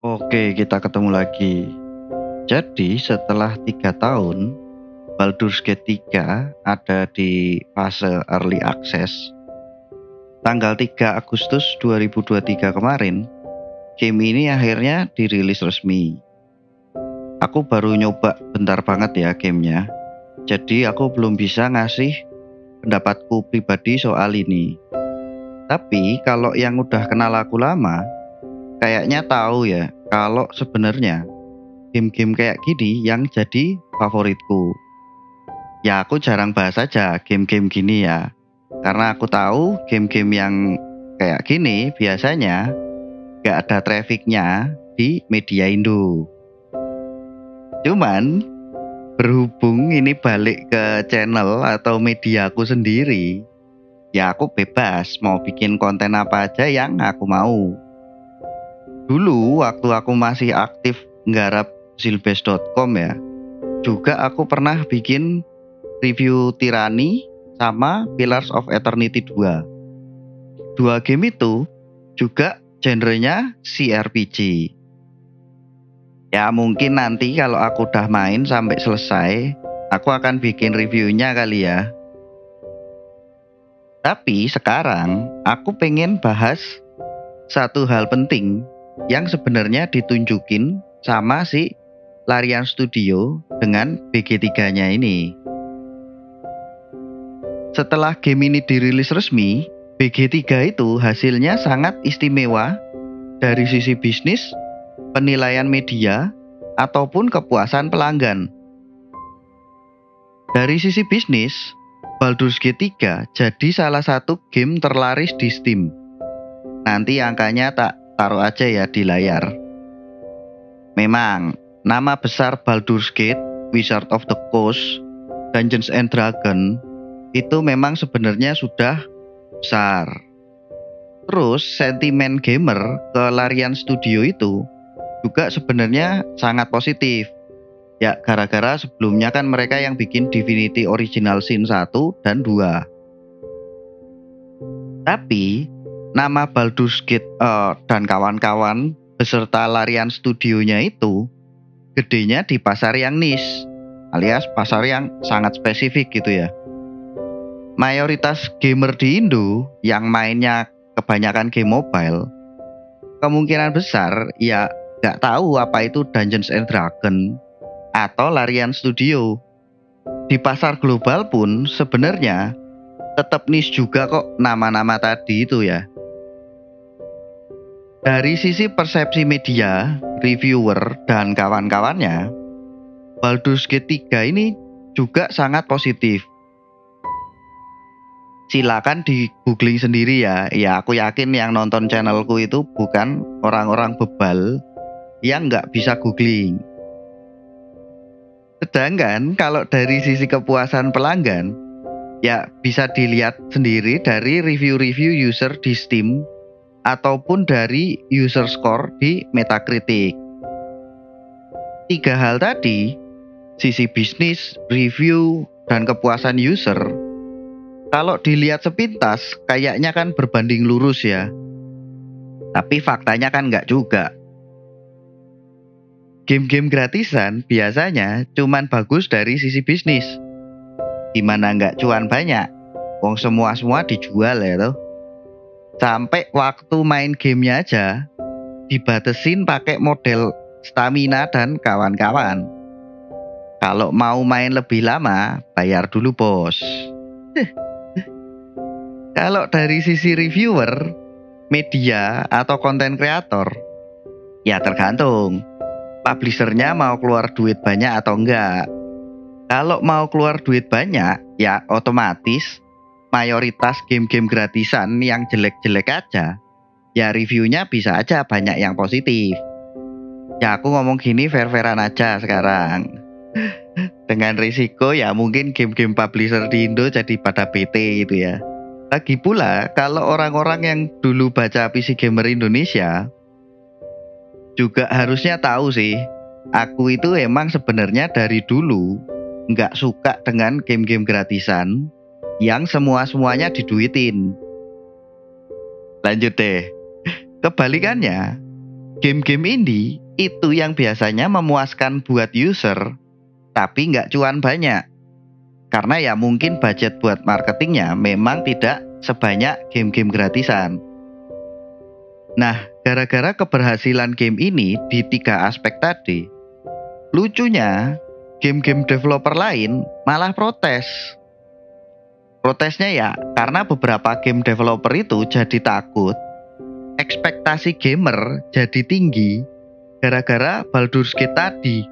Oke, kita ketemu lagi. Jadi setelah 3 tahun, Baldur's Gate 3 ada di fase Early Access. Tanggal 3 Agustus 2023 kemarin, game ini akhirnya dirilis resmi. Aku baru nyoba bentar banget ya gamenya. Jadi aku belum bisa ngasih pendapatku pribadi soal ini. Tapi kalau yang udah kenal aku lama, kayaknya tahu ya kalau sebenarnya game-game kayak gini yang jadi favoritku. Ya aku jarang bahas aja game-game gini ya. Karena aku tahu game-game yang kayak gini biasanya gak ada trafficnya di media Indo. Cuman berhubung ini balik ke channel atau media aku sendiri, ya aku bebas mau bikin konten apa aja yang aku mau. Dulu waktu aku masih aktif nggarap zilbase.com ya, juga aku pernah bikin review Tyranny sama Pillars of Eternity 2. Dua game itu juga genrenya CRPG. Ya mungkin nanti kalau aku udah main sampai selesai, aku akan bikin reviewnya kali ya. Tapi sekarang aku pengen bahas satu hal penting yang sebenarnya ditunjukin sama si Larian Studio dengan BG3-nya ini. Setelah game ini dirilis resmi, BG3 itu hasilnya sangat istimewa dari sisi bisnis, penilaian media, ataupun kepuasan pelanggan. Dari sisi bisnis, Baldur's Gate 3 jadi salah satu game terlaris di Steam. Nanti angkanya tak taruh aja ya di layar. Memang, nama besar Baldur's Gate, Wizard of the Coast, Dungeons and Dragons itu memang sebenarnya sudah besar. Terus sentimen gamer ke Larian Studio itu juga sebenarnya sangat positif. Ya gara-gara sebelumnya kan mereka yang bikin Divinity Original Sin 1 dan 2. Tapi nama Baldur's Gate dan kawan-kawan beserta Larian Studionya itu gedenya di pasar yang niche, alias pasar yang sangat spesifik gitu ya. Mayoritas gamer di Indo yang mainnya kebanyakan game mobile, kemungkinan besar ya gak tahu apa itu Dungeons and Dragons atau Larian Studio. Di pasar global pun sebenarnya tetap niche juga kok nama-nama tadi itu ya. Dari sisi persepsi media, reviewer, dan kawan-kawannya, Baldur's Gate 3 ini juga sangat positif. Silakan di googling sendiri ya. Ya aku yakin yang nonton channelku itu bukan orang-orang bebal yang nggak bisa googling. Sedangkan kalau dari sisi kepuasan pelanggan, ya bisa dilihat sendiri dari review-review user di Steam ataupun dari user score di Metacritic. 3 hal tadi, sisi bisnis, review, dan kepuasan user, kalau dilihat sepintas kayaknya kan berbanding lurus ya. Tapi faktanya kan nggak juga. Game-game gratisan biasanya cuman bagus dari sisi bisnis. Gimana nggak cuan banyak? Wong semua dijual ya toh. Sampai waktu main gamenya aja dibatesin pakai model stamina dan kawan-kawan. Kalau mau main lebih lama, bayar dulu bos. Kalau dari sisi reviewer, media, atau konten kreator, ya tergantung. Publishernya mau keluar duit banyak atau enggak. Kalau mau keluar duit banyak, ya otomatis mayoritas game-game gratisan yang jelek-jelek aja, ya reviewnya bisa aja banyak yang positif. Ya aku ngomong gini fair-fairan aja sekarang. Dengan risiko ya mungkin game-game publisher di Indo jadi pada bete gitu ya. Lagi pula kalau orang-orang yang dulu baca PC Gamer Indonesia juga harusnya tahu sih, aku itu emang sebenarnya dari dulu nggak suka dengan game-game gratisan yang semua-semuanya diduitin. Lanjut deh. Kebalikannya, game-game indie itu yang biasanya memuaskan buat user, tapi nggak cuan banyak. Karena ya mungkin budget buat marketingnya memang tidak sebanyak game-game gratisan. Nah, gara-gara keberhasilan game ini di 3 aspek tadi, lucunya game-game developer lain malah protes. Protesnya ya karena beberapa game developer itu jadi takut ekspektasi gamer jadi tinggi gara-gara Baldur's Gate tadi.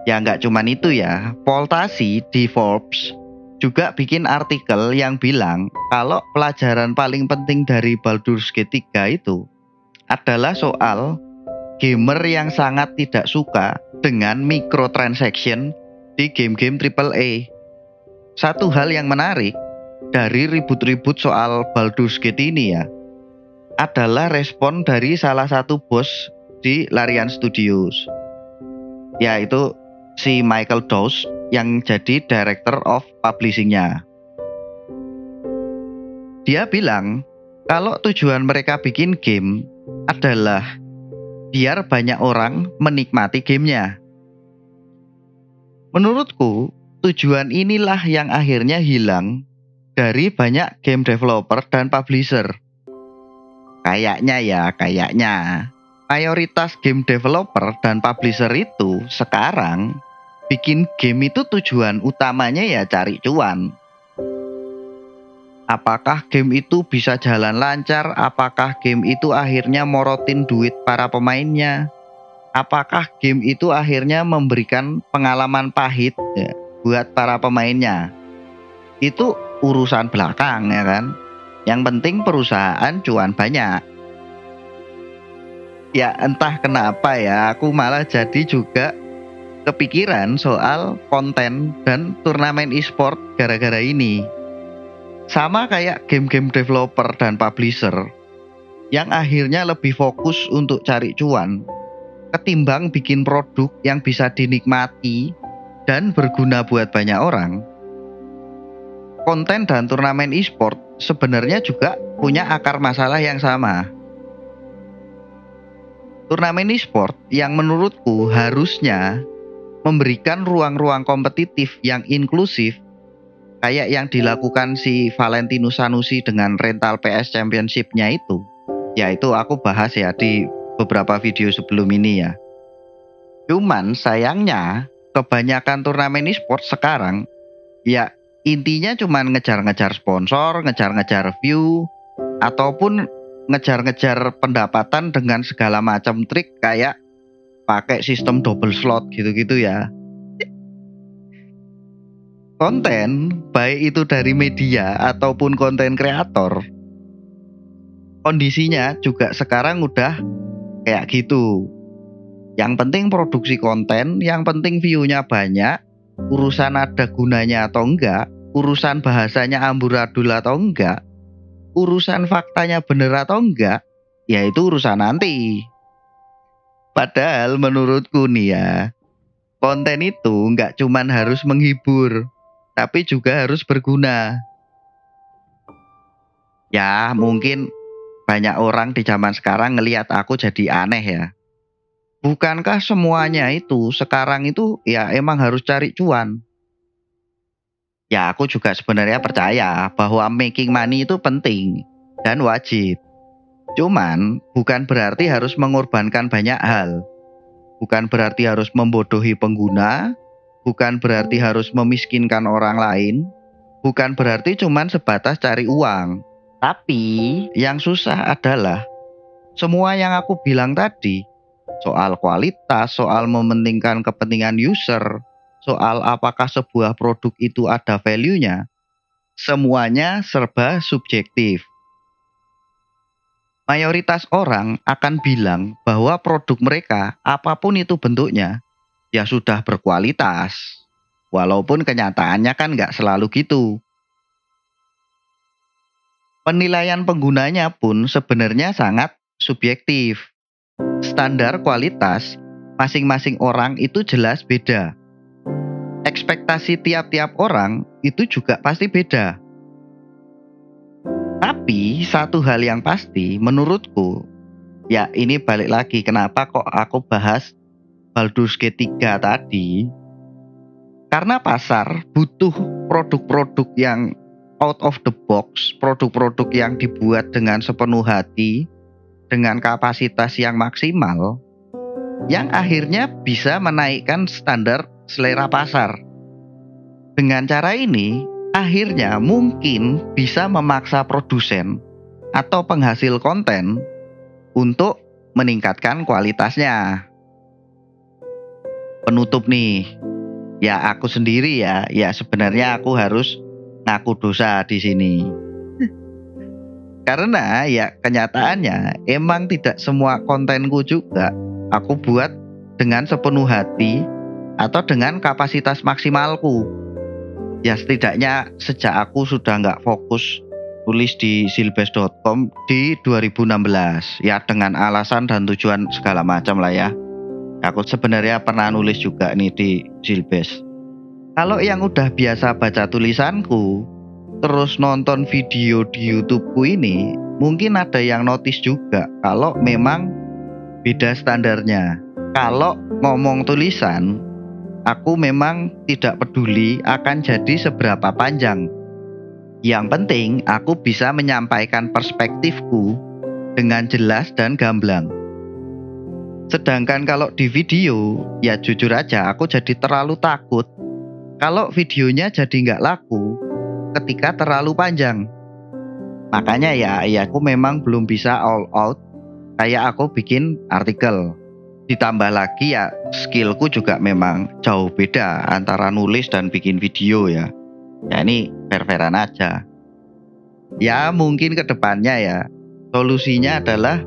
Ya nggak cuman itu ya, Voltasi di Forbes juga bikin artikel yang bilang kalau pelajaran paling penting dari Baldur's Gate 3 itu adalah soal gamer yang sangat tidak suka dengan microtransaction di game-game AAA. Satu hal yang menarik dari ribut-ribut soal Baldur's Gate ini ya, adalah respon dari salah satu bos di Larian Studios, yaitu si Michael Dawes yang jadi Director of Publishing-nya. Dia bilang kalau tujuan mereka bikin game adalah biar banyak orang menikmati gamenya. Menurutku, tujuan inilah yang akhirnya hilang dari banyak game developer dan publisher. Kayaknya mayoritas game developer dan publisher itu sekarang bikin game itu tujuan utamanya ya cari cuan. Apakah game itu bisa jalan lancar? Apakah game itu akhirnya morotin duit para pemainnya? Apakah game itu akhirnya memberikan pengalaman pahit ya, buat para pemainnya? Itu urusan belakang ya kan. Yang penting perusahaan cuan banyak. Ya entah kenapa ya, aku malah jadi juga kepikiran soal konten dan turnamen e-sport gara-gara ini. Sama kayak game-game developer dan publisher yang akhirnya lebih fokus untuk cari cuan ketimbang bikin produk yang bisa dinikmati dan berguna buat banyak orang. Konten dan turnamen e-sport sebenarnya juga punya akar masalah yang sama. Turnamen e-sport yang menurutku harusnya memberikan ruang-ruang kompetitif yang inklusif kayak yang dilakukan si Valentino Sanusi dengan rental PS Championship-nya itu. Ya itu aku bahas ya di beberapa video sebelum ini ya. Cuman sayangnya kebanyakan turnamen e-sport sekarang ya intinya cuman ngejar-ngejar sponsor, ngejar-ngejar view, ataupun ngejar-ngejar pendapatan dengan segala macam trik kayak pakai sistem double slot gitu-gitu ya. Konten, baik itu dari media ataupun konten kreator, kondisinya juga sekarang udah kayak gitu. Yang penting produksi konten, yang penting view-nya banyak, urusan ada gunanya atau enggak, urusan bahasanya amburadul atau enggak, urusan faktanya bener atau enggak, ya itu urusan nanti. Padahal menurutku nih ya, konten itu enggak cuman harus menghibur, tapi juga harus berguna. Ya mungkin banyak orang di zaman sekarang ngelihat aku jadi aneh ya. Bukankah semuanya itu sekarang itu ya emang harus cari cuan? Ya aku juga sebenarnya percaya bahwa making money itu penting dan wajib. Cuman bukan berarti harus mengorbankan banyak hal. Bukan berarti harus membodohi pengguna. Bukan berarti harus memiskinkan orang lain. Bukan berarti cuman sebatas cari uang. Tapi yang susah adalah semua yang aku bilang tadi, soal kualitas, soal mementingkan kepentingan user, soal apakah sebuah produk itu ada value-nya, semuanya serba subjektif. Mayoritas orang akan bilang bahwa produk mereka, apapun itu bentuknya, ya sudah berkualitas. Walaupun kenyataannya kan nggak selalu gitu. Penilaian penggunanya pun sebenarnya sangat subjektif. Standar kualitas masing-masing orang itu jelas beda. Ekspektasi tiap-tiap orang itu juga pasti beda. Tapi satu hal yang pasti menurutku, Ya ini balik lagi kenapa kok aku bahas Baldur's Gate 3 tadi. Karena pasar butuh produk-produk yang out of the box, produk-produk yang dibuat dengan sepenuh hati, dengan kapasitas yang maksimal, yang akhirnya bisa menaikkan standar selera pasar. Dengan cara ini, akhirnya mungkin bisa memaksa produsen atau penghasil konten untuk meningkatkan kualitasnya. Penutup nih, ya aku sendiri ya sebenarnya aku harus ngaku dosa di sini. Karena ya kenyataannya emang tidak semua kontenku juga aku buat dengan sepenuh hati atau dengan kapasitas maksimalku. Ya setidaknya sejak aku sudah nggak fokus tulis di silbes.com di 2016. Ya dengan alasan dan tujuan segala macam lah ya. Aku sebenarnya pernah nulis juga nih di Silbes. Kalau yang udah biasa baca tulisanku, terus nonton video di YouTubeku ini, mungkin ada yang notice juga kalau memang beda standarnya. Kalau ngomong tulisan, aku memang tidak peduli akan jadi seberapa panjang. Yang penting aku bisa menyampaikan perspektifku dengan jelas dan gamblang. Sedangkan kalau di video, ya jujur aja aku jadi terlalu takut kalau videonya jadi nggak laku ketika terlalu panjang. Makanya ya aku memang belum bisa all out kayak aku bikin artikel. Ditambah lagi ya skillku juga memang jauh beda antara nulis dan bikin video ya. Ya ini fair-fairan aja. Ya mungkin kedepannya ya solusinya adalah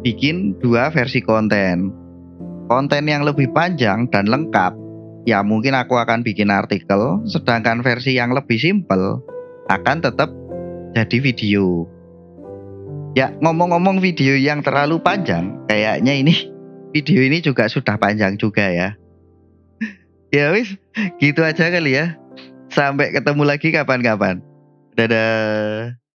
bikin 2 versi konten. Konten yang lebih panjang dan lengkap, ya mungkin aku akan bikin artikel, sedangkan versi yang lebih simpel akan tetap jadi video. Ya ngomong-ngomong video yang terlalu panjang, kayaknya ini video ini juga sudah panjang juga ya. Ya wis, gitu aja kali ya. Sampai ketemu lagi kapan-kapan. Dadah.